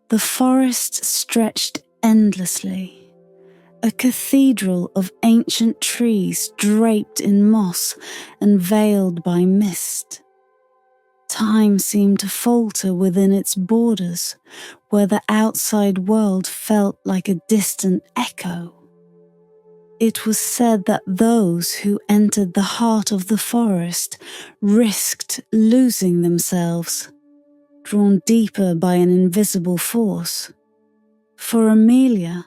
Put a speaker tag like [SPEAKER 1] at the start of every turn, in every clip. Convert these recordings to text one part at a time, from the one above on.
[SPEAKER 1] The forest stretched endlessly, a cathedral of ancient trees draped in moss and veiled by mist. Time seemed to falter within its borders, where the outside world felt like a distant echo. It was said that those who entered the heart of the forest risked losing themselves, drawn deeper by an invisible force. For Amelia,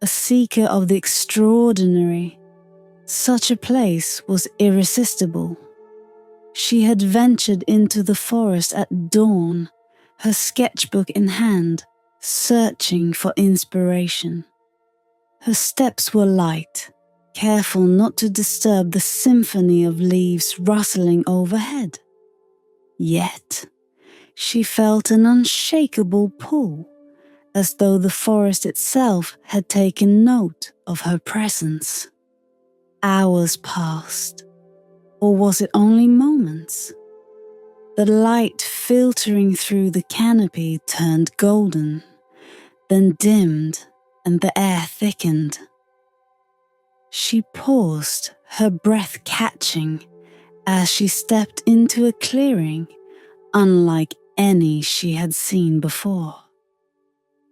[SPEAKER 1] a seeker of the extraordinary, such a place was irresistible. She had ventured into the forest at dawn, her sketchbook in hand, searching for inspiration. Her steps were light, careful not to disturb the symphony of leaves rustling overhead. Yet, she felt an unshakable pull, as though the forest itself had taken note of her presence. Hours passed, or was it only moments? The light filtering through the canopy turned golden, then dimmed and the air thickened. She paused, her breath catching, as she stepped into a clearing unlike any she had seen before.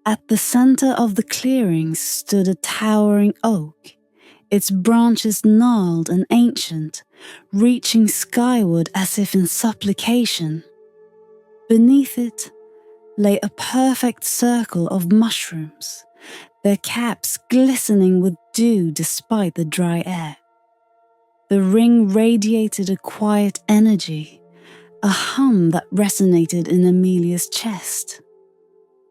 [SPEAKER 1] At the center of the clearing stood a towering oak, its branches gnarled and ancient, reaching skyward as if in supplication. Beneath it lay a perfect circle of mushrooms, their caps glistening with dew despite the dry air. The ring radiated a quiet energy, a hum that resonated in Amelia's chest.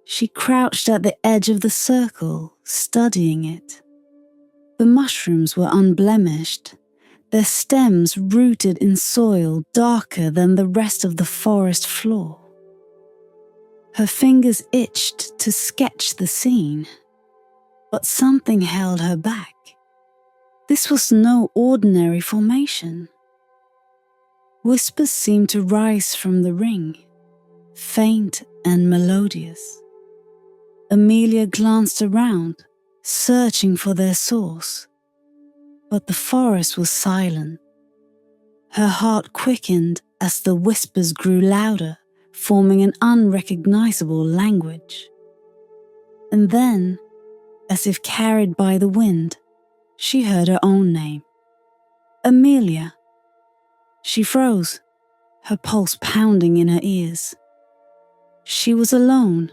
[SPEAKER 1] She crouched at the edge of the circle, studying it. The mushrooms were unblemished, their stems rooted in soil darker than the rest of the forest floor. Her fingers itched to sketch the scene, but something held her back. This was no ordinary formation. Whispers seemed to rise from the ring, faint and melodious. Amelia glanced around, searching for their source, but the forest was silent. Her heart quickened as the whispers grew louder, forming an unrecognizable language. And then, as if carried by the wind, she heard her own name. Amelia. She froze, her pulse pounding in her ears. She was alone,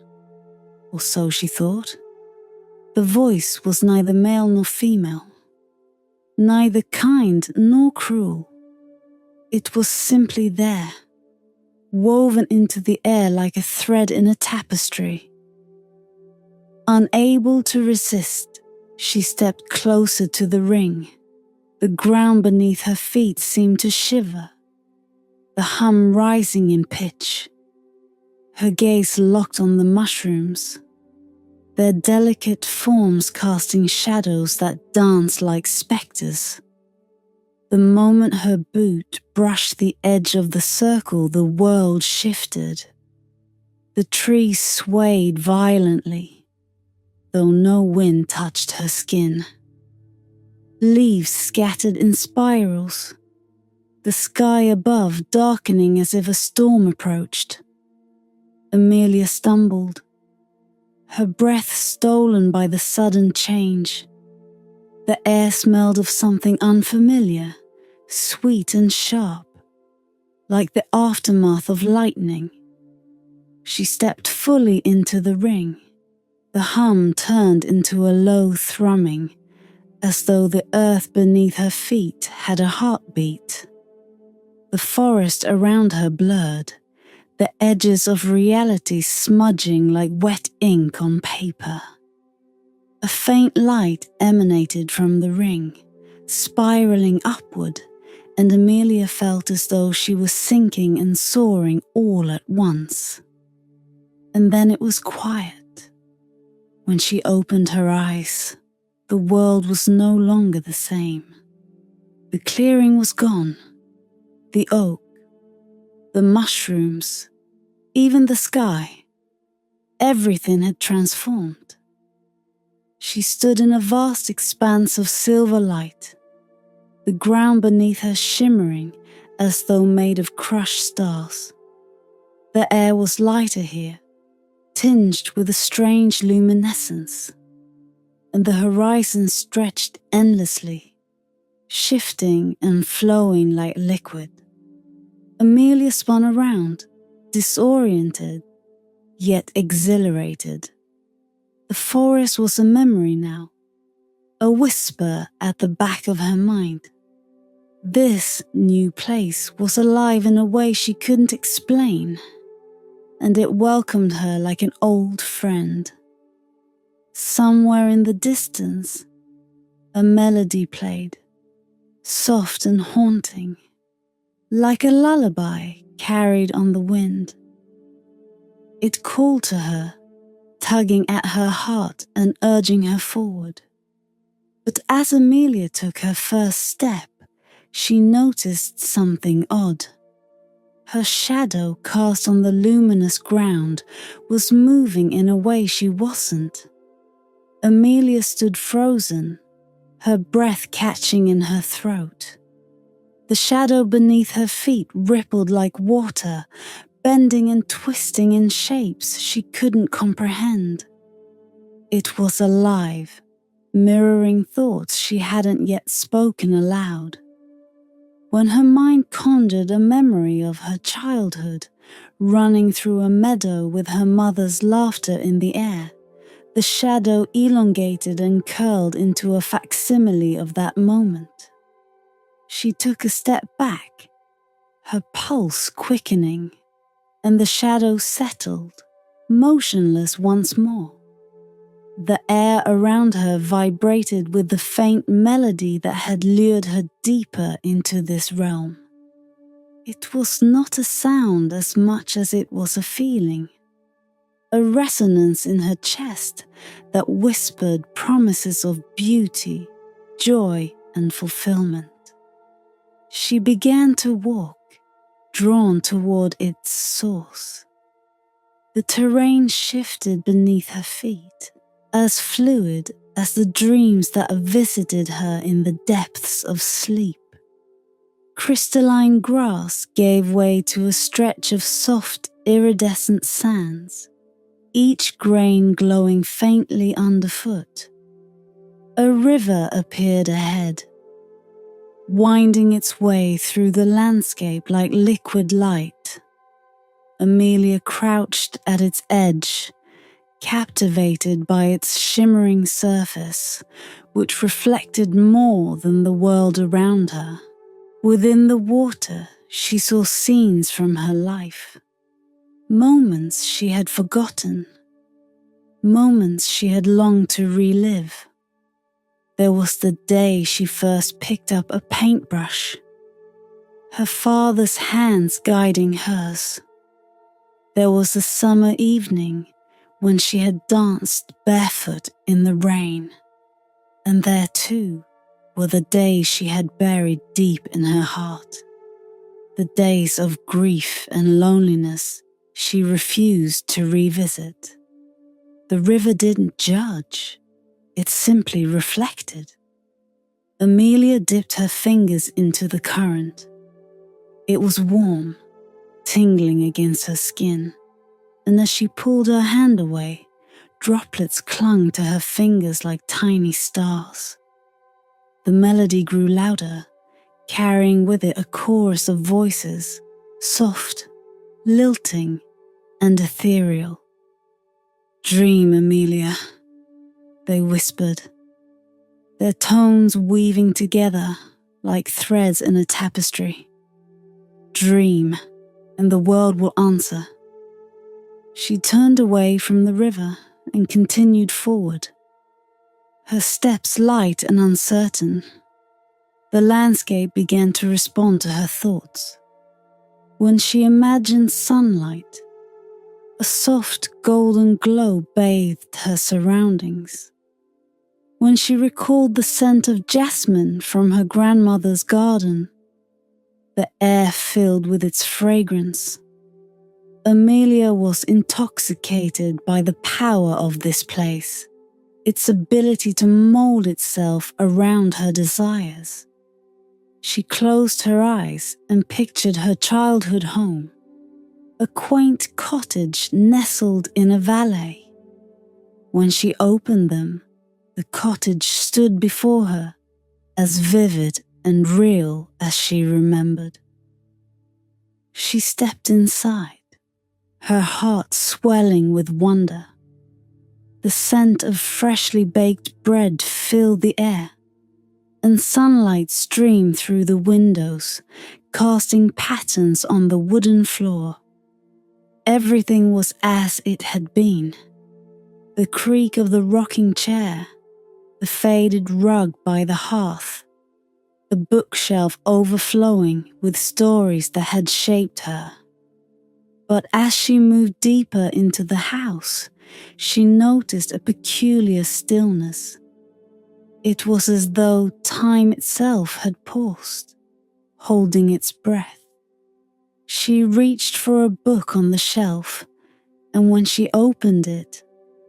[SPEAKER 1] or so she thought. The voice was neither male nor female, neither kind nor cruel. It was simply there, woven into the air like a thread in a tapestry. Unable to resist, she stepped closer to the ring. The ground beneath her feet seemed to shiver, the hum rising in pitch. Her gaze locked on the mushrooms, their delicate forms casting shadows that danced like spectres. The moment her boot brushed the edge of the circle, the world shifted. The trees swayed violently, though no wind touched her skin. Leaves scattered in spirals, the sky above darkening as if a storm approached. Amelia stumbled, her breath stolen by the sudden change. The air smelled of something unfamiliar, sweet and sharp, like the aftermath of lightning. She stepped fully into the ring. The hum turned into a low thrumming, as though the earth beneath her feet had a heartbeat. The forest around her blurred, the edges of reality smudging like wet ink on paper. A faint light emanated from the ring, spiraling upward, and Amelia felt as though she was sinking and soaring all at once. And then it was quiet. When she opened her eyes, the world was no longer the same. The clearing was gone. The oak, the mushrooms, even the sky. everything had transformed. She stood in a vast expanse of silver light, the ground beneath her shimmering as though made of crushed stars. The air was lighter here, tinged with a strange luminescence, and the horizon stretched endlessly, shifting and flowing like liquid. Amelia spun around, disoriented, yet exhilarated. The forest was a memory now, a whisper at the back of her mind. This new place was alive in a way she couldn't explain, and it welcomed her like an old friend. Somewhere in the distance, a melody played, soft and haunting, like a lullaby carried on the wind. It called to her, tugging at her heart and urging her forward. But as Amelia took her first step, she noticed something odd. Her shadow cast on the luminous ground was moving in a way she wasn't. Amelia stood frozen, her breath catching in her throat. The shadow beneath her feet rippled like water, bending and twisting in shapes she couldn't comprehend. It was alive, mirroring thoughts she hadn't yet spoken aloud. When her mind conjured a memory of her childhood, running through a meadow with her mother's laughter in the air, the shadow elongated and curled into a facsimile of that moment. She took a step back, her pulse quickening, and the shadow settled, motionless once more. The air around her vibrated with the faint melody that had lured her deeper into this realm. It was not a sound as much as it was a feeling, a resonance in her chest that whispered promises of beauty, joy, and fulfillment. She began to walk, drawn toward its source. The terrain shifted beneath her feet, as fluid as the dreams that visited her in the depths of sleep. Crystalline grass gave way to a stretch of soft, iridescent sands, each grain glowing faintly underfoot. A river appeared ahead, winding its way through the landscape like liquid light. Amelia crouched at its edge, captivated by its shimmering surface, which reflected more than the world around her. Within the water, she saw scenes from her life, moments she had forgotten, moments she had longed to relive. There was the day she first picked up a paintbrush, her father's hands guiding hers. There was the summer evening when she had danced barefoot in the rain, and there too were the days she had buried deep in her heart, the days of grief and loneliness she refused to revisit. The river didn't judge, it simply reflected. Amelia dipped her fingers into the current. It was warm, tingling against her skin, and as she pulled her hand away, droplets clung to her fingers like tiny stars. The melody grew louder, carrying with it a chorus of voices, soft, lilting, and ethereal. "Dream, Amelia," they whispered, their tones weaving together like threads in a tapestry. "Dream, and the world will answer." She turned away from the river and continued forward, her steps light and uncertain. The landscape began to respond to her thoughts. When she imagined sunlight, a soft golden glow bathed her surroundings. When she recalled the scent of jasmine from her grandmother's garden, the air filled with its fragrance. Amelia was intoxicated by the power of this place, its ability to mold itself around her desires. She closed her eyes and pictured her childhood home, a quaint cottage nestled in a valley. When she opened them, the cottage stood before her, as vivid and real as she remembered. She stepped inside, her heart swelling with wonder. The scent of freshly baked bread filled the air, and sunlight streamed through the windows, casting patterns on the wooden floor. Everything was as it had been. The creak of the rocking chair, the faded rug by the hearth, the bookshelf overflowing with stories that had shaped her. But as she moved deeper into the house, she noticed a peculiar stillness. It was as though time itself had paused, holding its breath. She reached for a book on the shelf, and when she opened it,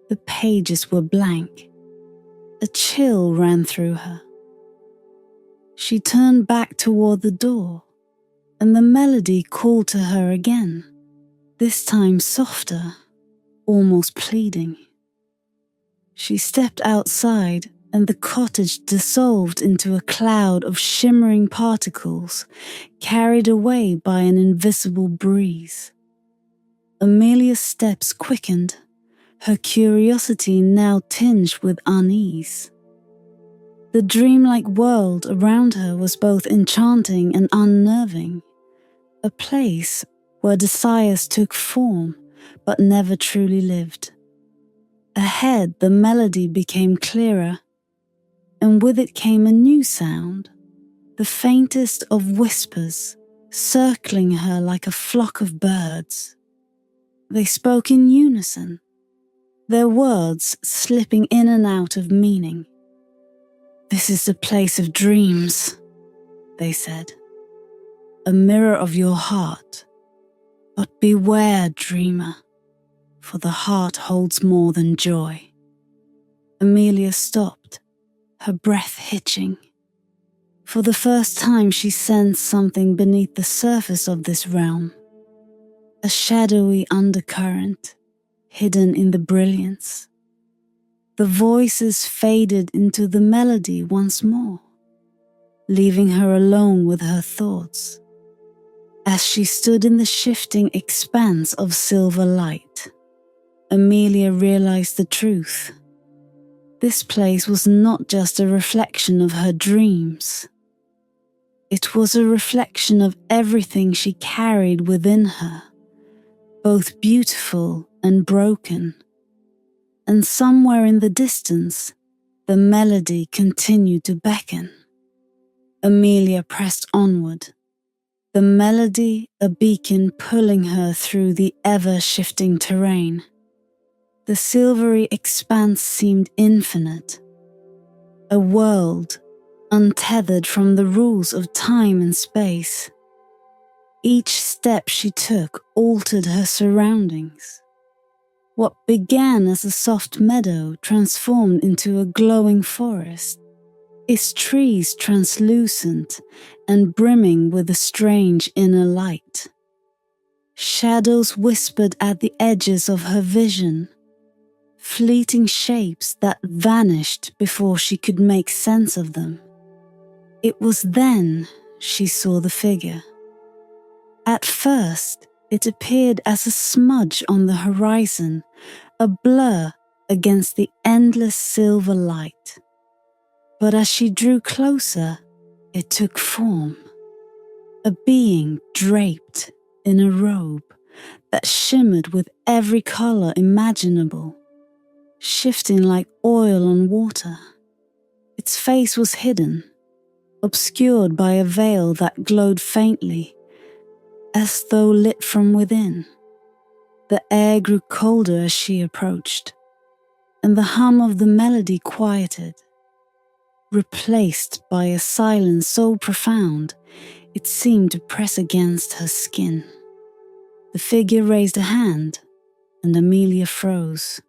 [SPEAKER 1] the pages were blank. A chill ran through her. She turned back toward the door, and the melody called to her again, this time softer, almost pleading. She stepped outside, and the cottage dissolved into a cloud of shimmering particles, carried away by an invisible breeze. Amelia's steps quickened, her curiosity now tinged with unease. The dreamlike world around her was both enchanting and unnerving, a place where desires took form but never truly lived. Ahead, the melody became clearer, and with it came a new sound, the faintest of whispers, circling her like a flock of birds. They spoke in unison, their words slipping in and out of meaning. "This is the place of dreams," they said, "a mirror of your heart. But beware, dreamer, for the heart holds more than joy." Amelia stopped, her breath hitching. For the first time she sensed something beneath the surface of this realm, a shadowy undercurrent, hidden in the brilliance. The voices faded into the melody once more, leaving her alone with her thoughts. As she stood in the shifting expanse of silver light, Amelia realized the truth. This place was not just a reflection of her dreams. It was a reflection of everything she carried within her, both beautiful and broken. And somewhere in the distance, the melody continued to beckon. Amelia pressed onward, the melody a beacon pulling her through the ever-shifting terrain. The silvery expanse seemed infinite, a world untethered from the rules of time and space. Each step she took altered her surroundings. What began as a soft meadow transformed into a glowing forest, its trees translucent and brimming with a strange inner light. Shadows whispered at the edges of her vision, fleeting shapes that vanished before she could make sense of them. It was then she saw the figure. At first, it appeared as a smudge on the horizon, a blur against the endless silver light. But as she drew closer, it took form. A being draped in a robe that shimmered with every color imaginable, shifting like oil on water. Its face was hidden, obscured by a veil that glowed faintly, as though lit from within. The air grew colder as she approached, and the hum of the melody quieted, replaced by a silence so profound it seemed to press against her skin. The figure raised a hand, and Amelia froze.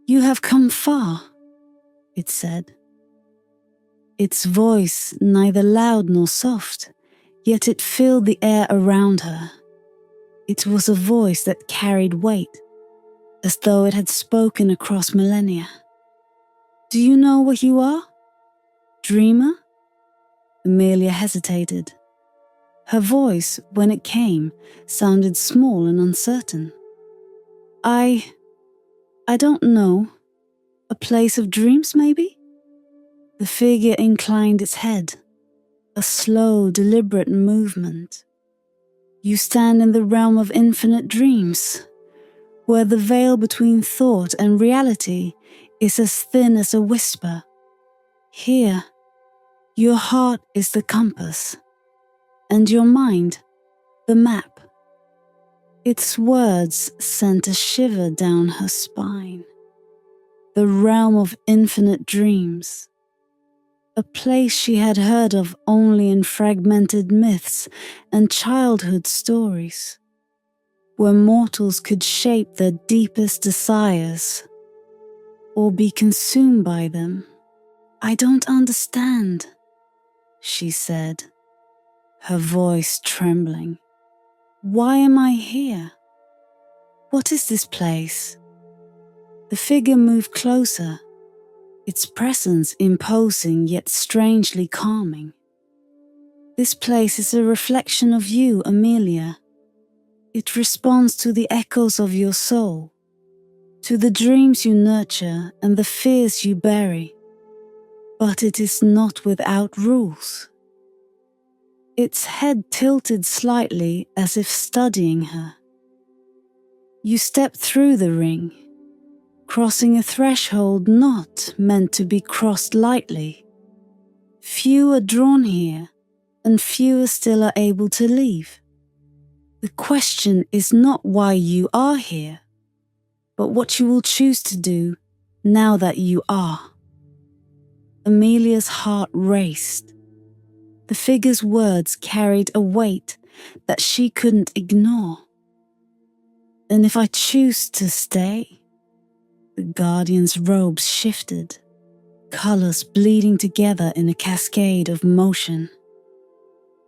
[SPEAKER 1] "You have come far," it said. Its voice neither loud nor soft, yet it filled the air around her. It was a voice that carried weight, as though it had spoken across millennia. "Do you know what you are? Dreamer?" Amelia hesitated. Her voice, when it came, sounded small and uncertain. I don't know. A place of dreams, maybe?" The figure inclined its head, a slow, deliberate movement. "You stand in the realm of infinite dreams, where the veil between thought and reality is as thin as a whisper. Here, your heart is the compass, and your mind, the map." Its words sent a shiver down her spine. The realm of infinite dreams. A place she had heard of only in fragmented myths and childhood stories, where mortals could shape their deepest desires or be consumed by them. "I don't understand," she said, her voice trembling. "Why am I here? What is this place?" The figure moved closer, its presence imposing yet strangely calming. "This place is a reflection of you, Amelia. It responds to the echoes of your soul, to the dreams you nurture and the fears you bury. But it is not without rules." Its head tilted slightly as if studying her. "You step through the ring, crossing a threshold not meant to be crossed lightly. Few are drawn here, and fewer still are able to leave. The question is not why you are here, but what you will choose to do now that you are." Amelia's heart raced. The figure's words carried a weight that she couldn't ignore. "And if I choose to stay?" The guardian's robes shifted, colors bleeding together in a cascade of motion.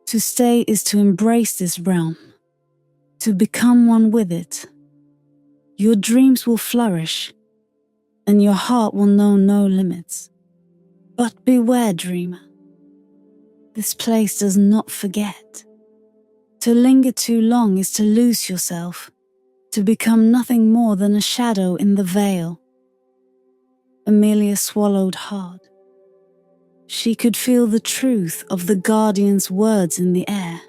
[SPEAKER 1] "To stay is to embrace this realm, to become one with it. Your dreams will flourish, and your heart will know no limits. But beware, dreamer. This place does not forget. To linger too long is to lose yourself, to become nothing more than a shadow in the veil." Amelia swallowed hard. She could feel the truth of the guardian's words in the air,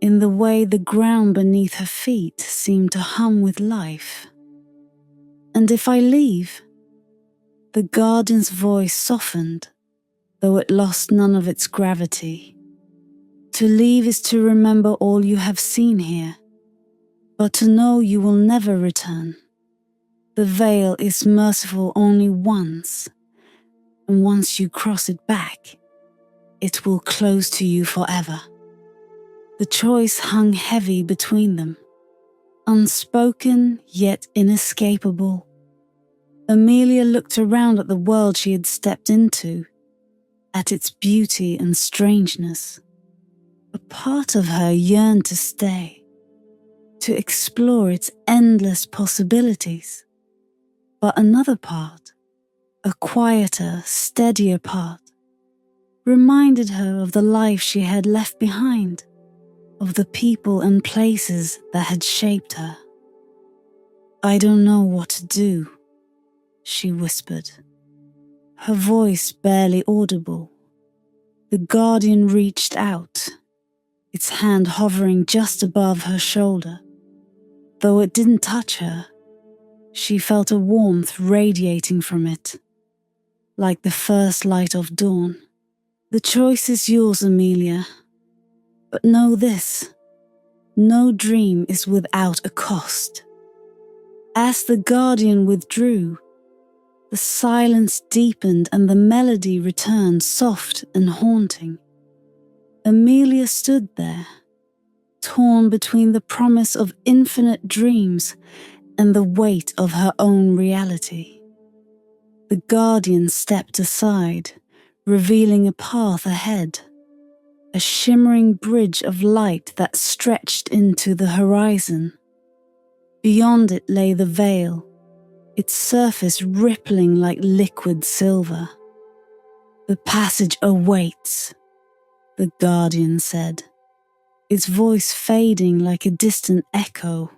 [SPEAKER 1] in the way the ground beneath her feet seemed to hum with life. "And if I leave?" The guardian's voice softened, though it lost none of its gravity. "To leave is to remember all you have seen here, but to know you will never return. The veil is merciful only once, and once you cross it back, it will close to you forever." The choice hung heavy between them, unspoken yet inescapable. Amelia looked around at the world she had stepped into, at its beauty and strangeness. A part of her yearned to stay, to explore its endless possibilities. But another part, a quieter, steadier part, reminded her of the life she had left behind, of the people and places that had shaped her. "I don't know what to do," she whispered, her voice barely audible. The guardian reached out, its hand hovering just above her shoulder. Though it didn't touch her, she felt a warmth radiating from it, like the first light of dawn. "The choice is yours, Amelia. But know this, no dream is without a cost." As the guardian withdrew, the silence deepened and the melody returned soft and haunting. Amelia stood there, torn between the promise of infinite dreams and the weight of her own reality. The guardian stepped aside, revealing a path ahead, a shimmering bridge of light that stretched into the horizon. Beyond it lay the veil, its surface rippling like liquid silver. "The passage awaits," the guardian said, its voice fading like a distant echo.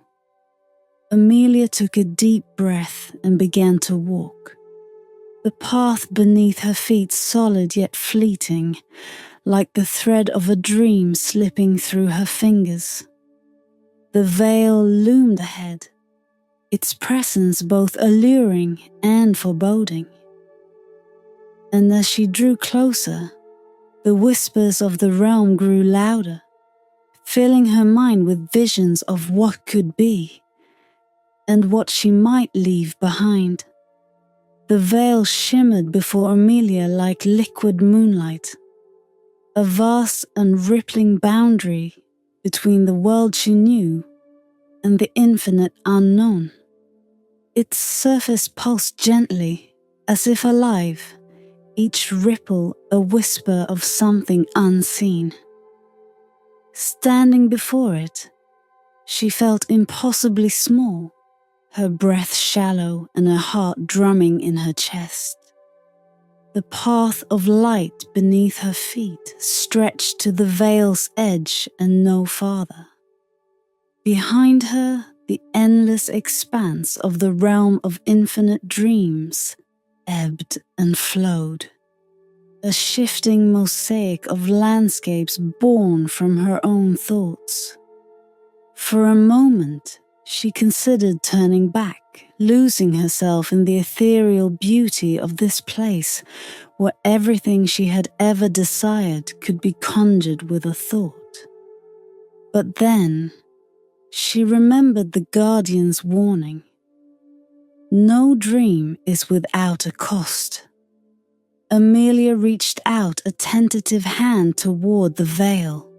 [SPEAKER 1] Amelia took a deep breath and began to walk. The path beneath her feet solid yet fleeting, like the thread of a dream slipping through her fingers. The veil loomed ahead, its presence both alluring and foreboding. And as she drew closer, the whispers of the realm grew louder, filling her mind with visions of what could be and what she might leave behind. The veil shimmered before Amelia like liquid moonlight, a vast and rippling boundary between the world she knew and the infinite unknown. Its surface pulsed gently, as if alive, each ripple a whisper of something unseen. Standing before it, she felt impossibly small, her breath shallow and her heart drumming in her chest. The path of light beneath her feet stretched to the veil's edge and no farther. Behind her, the endless expanse of the realm of infinite dreams ebbed and flowed, a shifting mosaic of landscapes born from her own thoughts. For a moment, she considered turning back, losing herself in the ethereal beauty of this place where everything she had ever desired could be conjured with a thought. But then, she remembered the guardian's warning. No dream is without a cost. Amelia reached out a tentative hand toward the veil.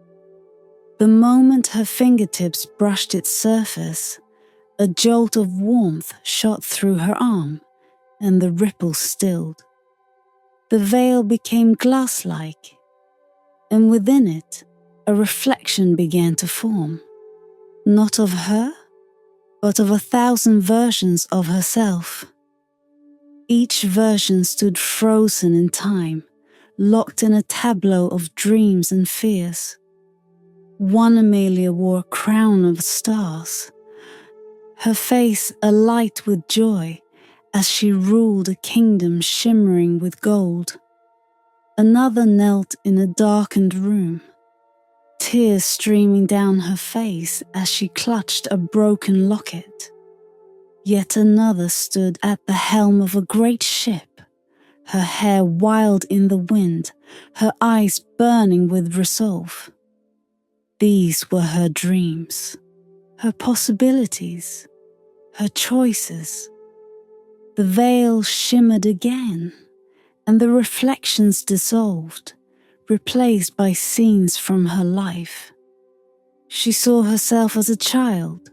[SPEAKER 1] The moment her fingertips brushed its surface, a jolt of warmth shot through her arm, and the ripple stilled. The veil became glass-like, and within it, a reflection began to form. Not of her, but of 1,000 versions of herself. Each version stood frozen in time, locked in a tableau of dreams and fears. One Amelia wore a crown of stars, her face alight with joy as she ruled a kingdom shimmering with gold. Another knelt in a darkened room, tears streaming down her face as she clutched a broken locket. Yet another stood at the helm of a great ship, her hair wild in the wind, her eyes burning with resolve. These were her dreams, her possibilities, her choices. The veil shimmered again, and the reflections dissolved, replaced by scenes from her life. She saw herself as a child,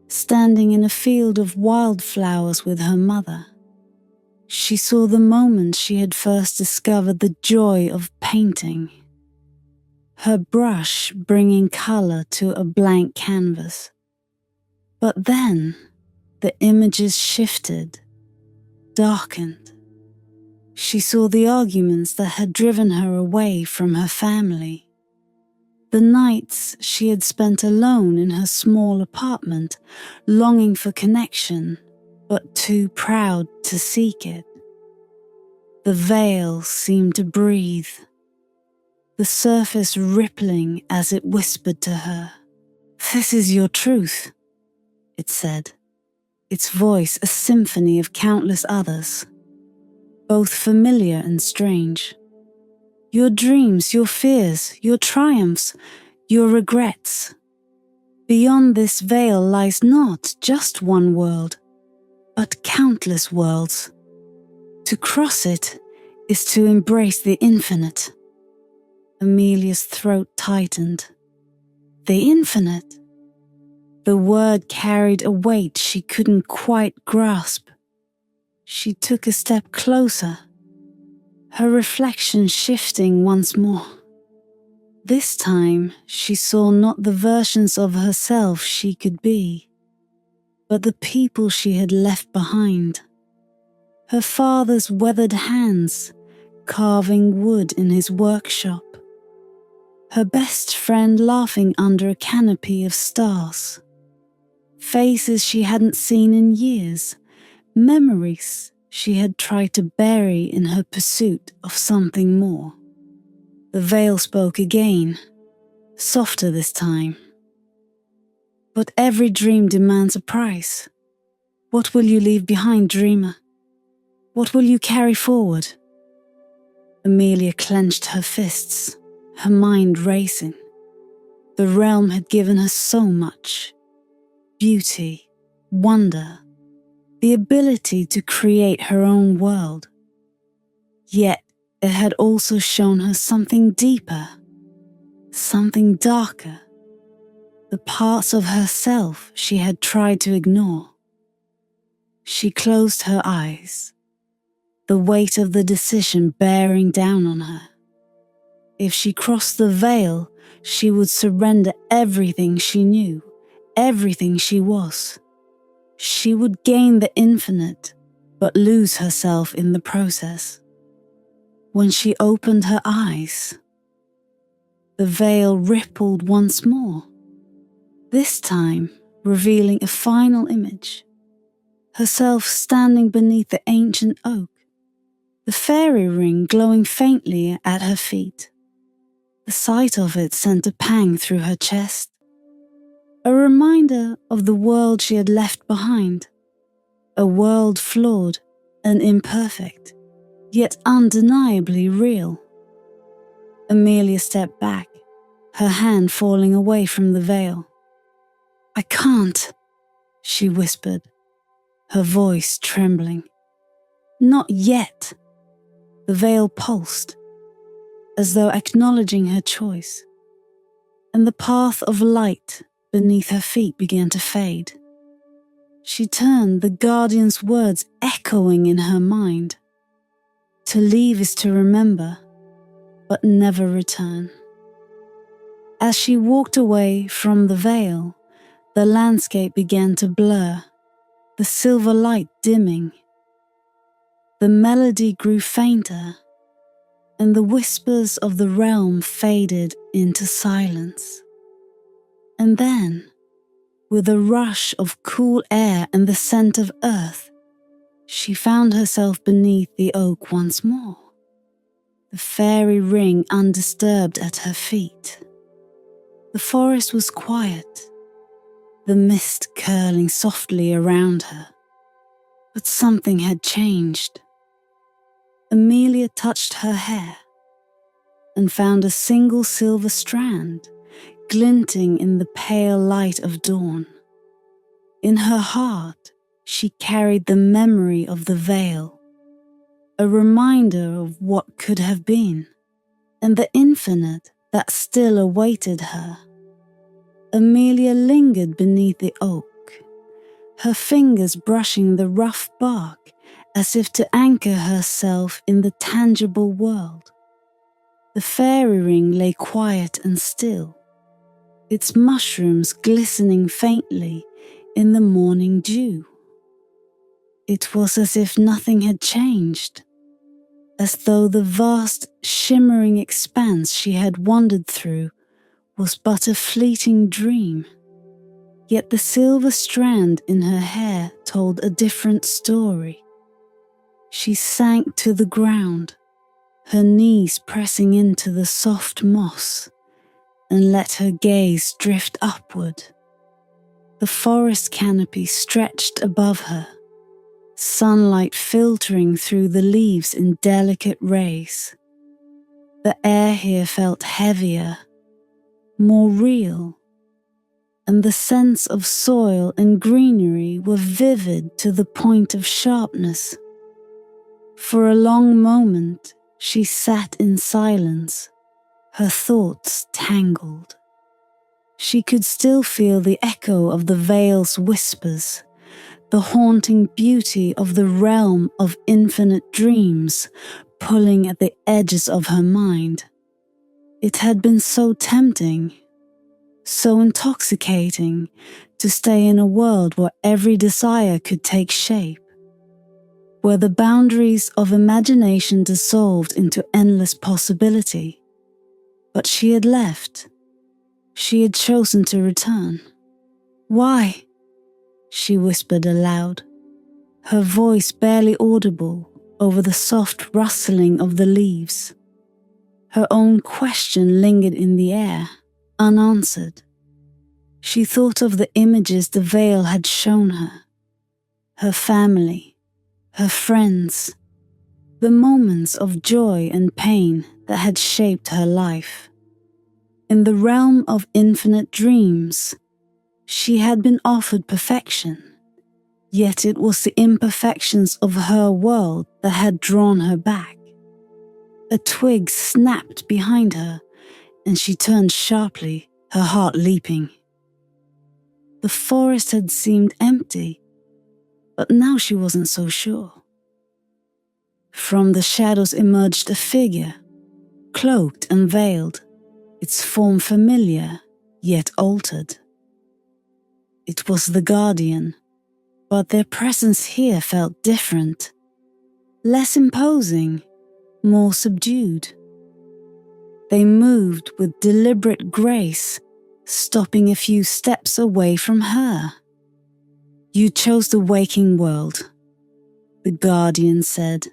[SPEAKER 1] standing in a field of wildflowers with her mother. She saw the moment she had first discovered the joy of painting, her brush bringing color to a blank canvas. But then the images shifted, darkened. She saw the arguments that had driven her away from her family, the nights she had spent alone in her small apartment, longing for connection, but too proud to seek it. The veil seemed to breathe, the surface rippling as it whispered to her. "This is your truth," it said, its voice a symphony of countless others, both familiar and strange. Your dreams, your fears, your triumphs, your regrets. Beyond this veil lies not just one world, but countless worlds. To cross it is to embrace the infinite. Amelia's throat tightened. The infinite. The word carried a weight she couldn't quite grasp. She took a step closer, her reflection shifting once more. This time, she saw not the versions of herself she could be, but the people she had left behind. Her father's weathered hands, carving wood in his workshop. Her best friend laughing under a canopy of stars. Faces she hadn't seen in years, memories she had tried to bury in her pursuit of something more. The veil spoke again, softer this time. But every dream demands a price. What will you leave behind, dreamer? What will you carry forward? Amelia clenched her fists, her mind racing. The realm had given her so much. Beauty, wonder, the ability to create her own world. Yet it had also shown her something deeper, something darker, the parts of herself she had tried to ignore. She closed her eyes, the weight of the decision bearing down on her. If she crossed the veil, she would surrender everything she knew, everything she was. She would gain the infinite, but lose herself in the process. When she opened her eyes, the veil rippled once more, this time revealing a final image. Herself standing beneath the ancient oak, the fairy ring glowing faintly at her feet. The sight of it sent a pang through her chest, a reminder of the world she had left behind, a world flawed and imperfect, yet undeniably real. Amelia stepped back, her hand falling away from the veil. "I can't," she whispered, her voice trembling. "Not yet." The veil pulsed, as though acknowledging her choice, and the path of light beneath her feet began to fade. She turned, the guardian's words echoing in her mind. To leave is to remember, but never return. As she walked away from the veil, the landscape began to blur, the silver light dimming. The melody grew fainter, and the whispers of the realm faded into silence. And then, with a rush of cool air and the scent of earth, she found herself beneath the oak once more, the fairy ring undisturbed at her feet. The forest was quiet, the mist curling softly around her. But something had changed. Amelia touched her hair and found a single silver strand glinting in the pale light of dawn. In her heart, she carried the memory of the veil, a reminder of what could have been, and the infinite that still awaited her. Amelia lingered beneath the oak, her fingers brushing the rough bark as if to anchor herself in the tangible world. The fairy ring lay quiet and still, its mushrooms glistening faintly in the morning dew. It was as if nothing had changed, as though the vast, shimmering expanse she had wandered through was but a fleeting dream. Yet the silver strand in her hair told a different story. She sank to the ground, her knees pressing into the soft moss, and let her gaze drift upward. The forest canopy stretched above her, sunlight filtering through the leaves in delicate rays. The air here felt heavier, more real, and the scents of soil and greenery were vivid to the point of sharpness. For a long moment, she sat in silence, her thoughts tangled. She could still feel the echo of the veil's whispers, the haunting beauty of the realm of infinite dreams pulling at the edges of her mind. It had been so tempting, so intoxicating to stay in a world where every desire could take shape, where the boundaries of imagination dissolved into endless possibility. But she had left. She had chosen to return. Why? She whispered aloud, her voice barely audible over the soft rustling of the leaves. Her own question lingered in the air, unanswered. She thought of the images the veil had shown her family, her friends, the moments of joy and pain that had shaped her life. In the realm of infinite dreams, she had been offered perfection, yet it was the imperfections of her world that had drawn her back. A twig snapped behind her, and she turned sharply, her heart leaping. The forest had seemed empty, but now she wasn't so sure. From the shadows emerged a figure, cloaked and veiled, its form familiar, yet altered. It was the guardian, but their presence here felt different, less imposing, more subdued. They moved with deliberate grace, stopping a few steps away from her. "You chose the waking world," the guardian said,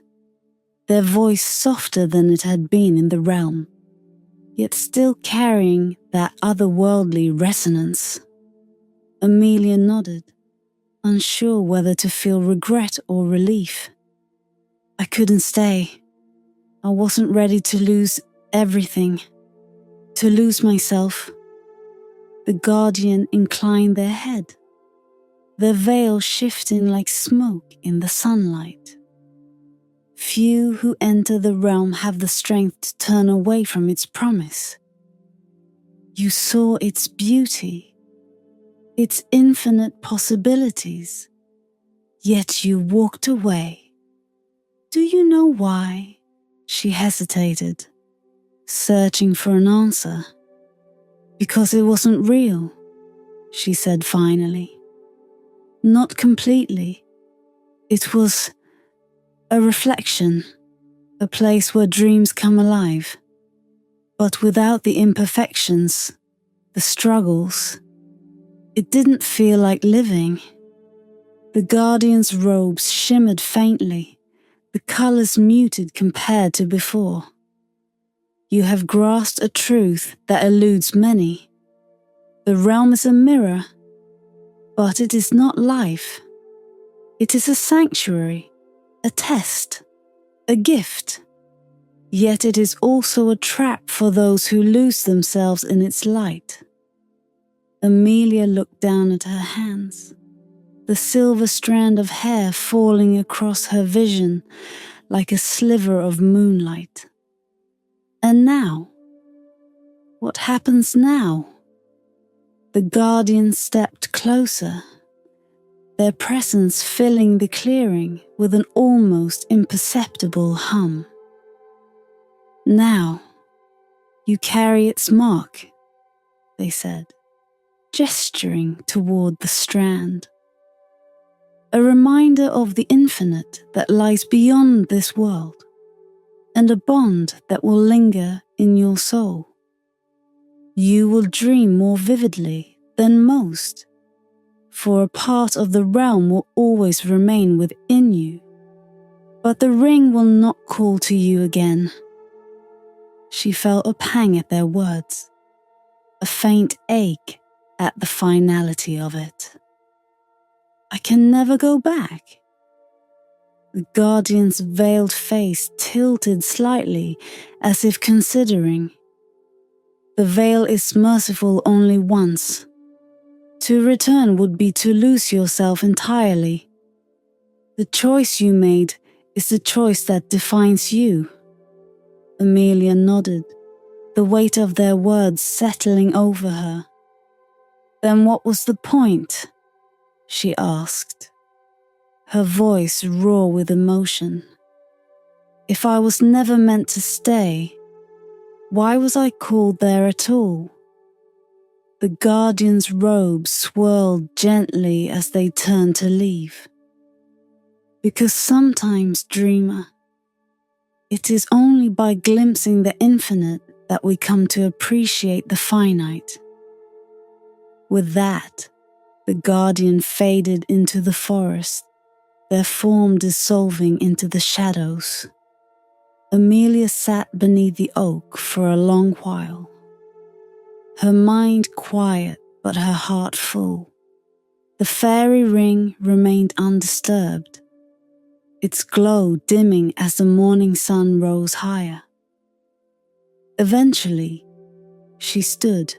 [SPEAKER 1] their voice softer than it had been in the realm, yet still carrying that otherworldly resonance. Amelia nodded, unsure whether to feel regret or relief. "I couldn't stay. I wasn't ready to lose everything, to lose myself." The guardian inclined their head, their veil shifting like smoke in the sunlight. Few who enter the realm have the strength to turn away from its promise. You saw its beauty, its infinite possibilities, yet you walked away. Do you know why? She hesitated, searching for an answer. "Because it wasn't real," she said finally. "Not completely. It was a reflection, a place where dreams come alive. But without the imperfections, the struggles, it didn't feel like living." The guardian's robes shimmered faintly, the colors muted compared to before. "You have grasped a truth that eludes many. The realm is a mirror, but it is not life. It is a sanctuary, a test, a gift. Yet it is also a trap for those who lose themselves in its light." Amelia looked down at her hands, the silver strand of hair falling across her vision like a sliver of moonlight. "And now? What happens now?" The guardian stepped closer, their presence filling the clearing with an almost imperceptible hum. "Now, you carry its mark," they said, gesturing toward the strand. "A reminder of the infinite that lies beyond this world, and a bond that will linger in your soul. You will dream more vividly than most, for a part of the realm will always remain within you. But the ring will not call to you again." She felt a pang at their words, a faint ache at the finality of it. "I can never go back." The guardian's veiled face tilted slightly as if considering. "The veil is merciful only once. To return would be to lose yourself entirely. The choice you made is the choice that defines you." Amelia nodded, the weight of their words settling over her. Then what was the point? She asked, her voice raw with emotion. If I was never meant to stay, why was I called there at all? The guardian's robes swirled gently as they turned to leave. Because sometimes, dreamer, it is only by glimpsing the infinite that we come to appreciate the finite. With that, the guardian faded into the forest, their form dissolving into the shadows. Amelia sat beneath the oak for a long while, her mind quiet but her heart full. The fairy ring remained undisturbed, its glow dimming as the morning sun rose higher. Eventually, she stood,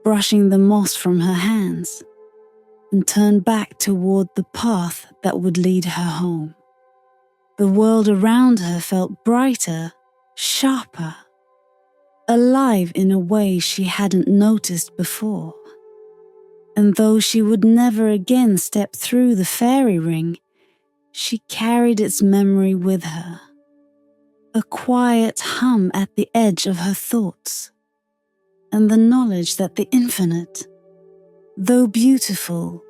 [SPEAKER 1] brushing the moss from her hands, and turned back toward the path that would lead her home. The world around her felt brighter, sharper, alive in a way she hadn't noticed before. And though she would never again step through the fairy ring, she carried its memory with her, a quiet hum at the edge of her thoughts, and the knowledge that the infinite, though beautiful,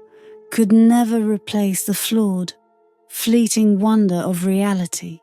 [SPEAKER 1] could never replace the flawed, fleeting wonder of reality.